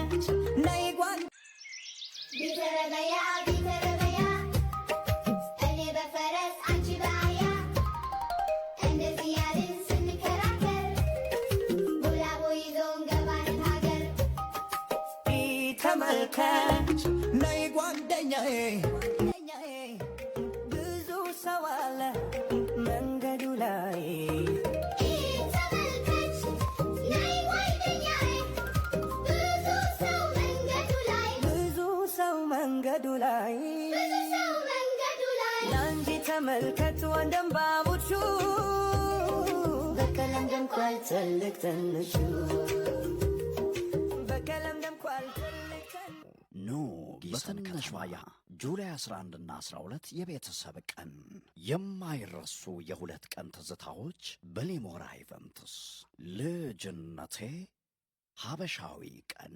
نايقوان بيتربيا أنا بفرس عنشي بعيا عند زياد سن كراكر بولا بويزون قبان الهاجر تملكت نايقوان دنياي بزو سوالا منقدو لاي መንገዱ ላይ ላንጂ ተመልከት ወንደም ባቡቹ በቀለም ደምቋል ትልቅ ትንሹ በቀለም ደምቋል ትልቅ ኑ በትንሿ ጁላይ 11 እና 12 የቤተሰብ ቀን የማይረሱ የሁለት ቀን ትዝታዎች በሊሞራ ኢቨንትስ ልጅነቴ ሀበሻዊ ቀን